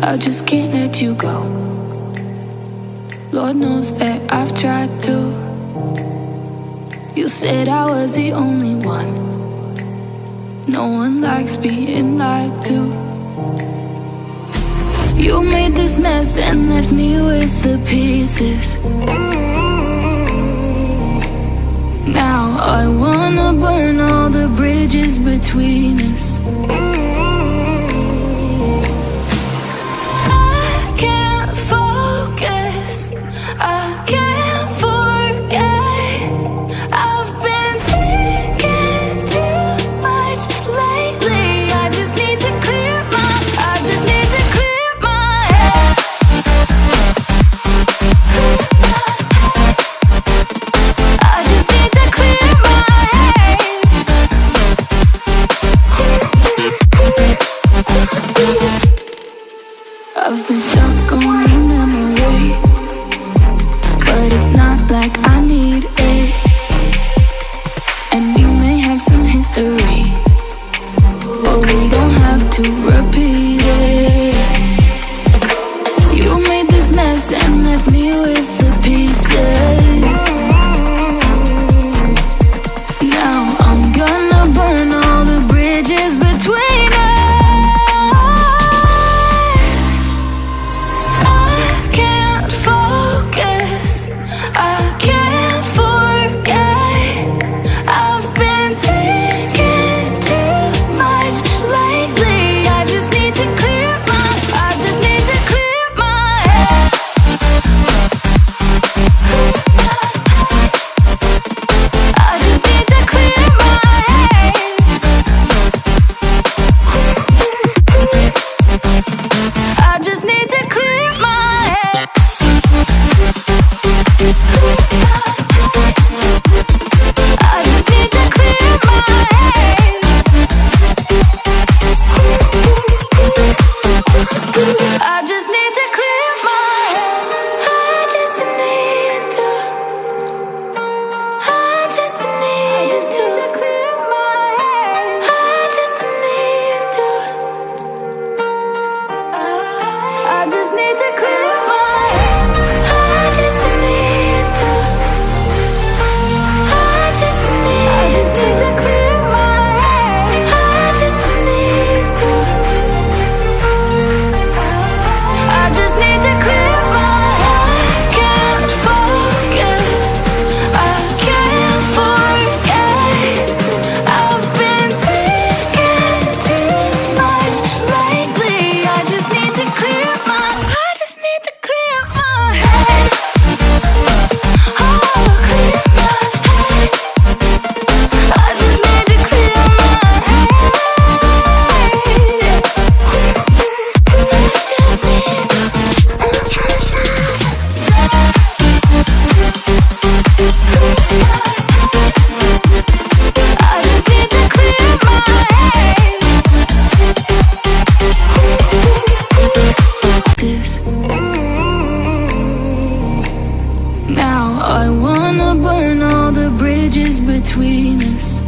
I just can't let you go. Lord knows that I've tried to. You said I was the only one. No one likes being lied to. You made this mess and left me with the pieces. Now I wanna burn all the bridges between us. I can't focus, I can't forget. I've been thinking too much lately. I just need to clear my head. I just need to clear my head. I've been stuck on your memory, but it's not like I need it. And you may have some history, but we don't have to repeat it. You made this mess and left me with the pieces. Now I'm gonna burn all the bridges between us. I can't focus, I can't forget. I've been thinking too much lately. I just need to clear my head. I just need to clear my head. I just need to clear my head. I just need to clear my head. I just need to clear my head. I just need to. I just need to clear my head. I just need to. I just need to clear my head. I just need to. I just need to clear my head. I just need to. I just need to clear my head. I can't focus, I can't forget. I've been thinking too much lately. I just need to clear my head. Oh, clear my head. I just need to clear my head. I just need to. I just need to clear my head. This. Now I wanna burn all the bridges between us.